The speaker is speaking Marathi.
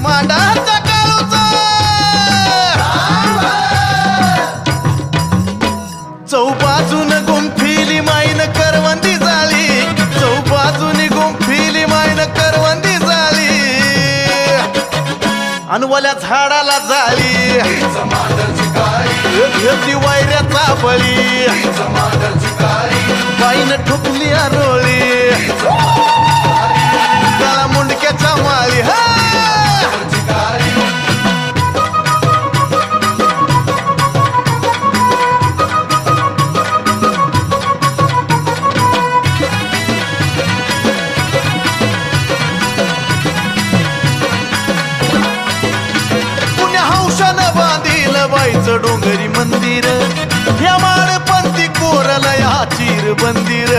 मांडाचा काळूचा चौबाजून गुंफिली माईन करवंदी झाली, चौबाजूनी गुंफिली माईन करवंदी झाली, अनवल्या झाडाला झाली ती वायऱ्याचा बळी, बाईनं ठोकली आरोळी काळा मुंडक्याच्या माळी. पुण्या हौशानं बांधील बाईचं डोंगरी मंदिर, या माळपंथी कोरल या चिर बंदिर.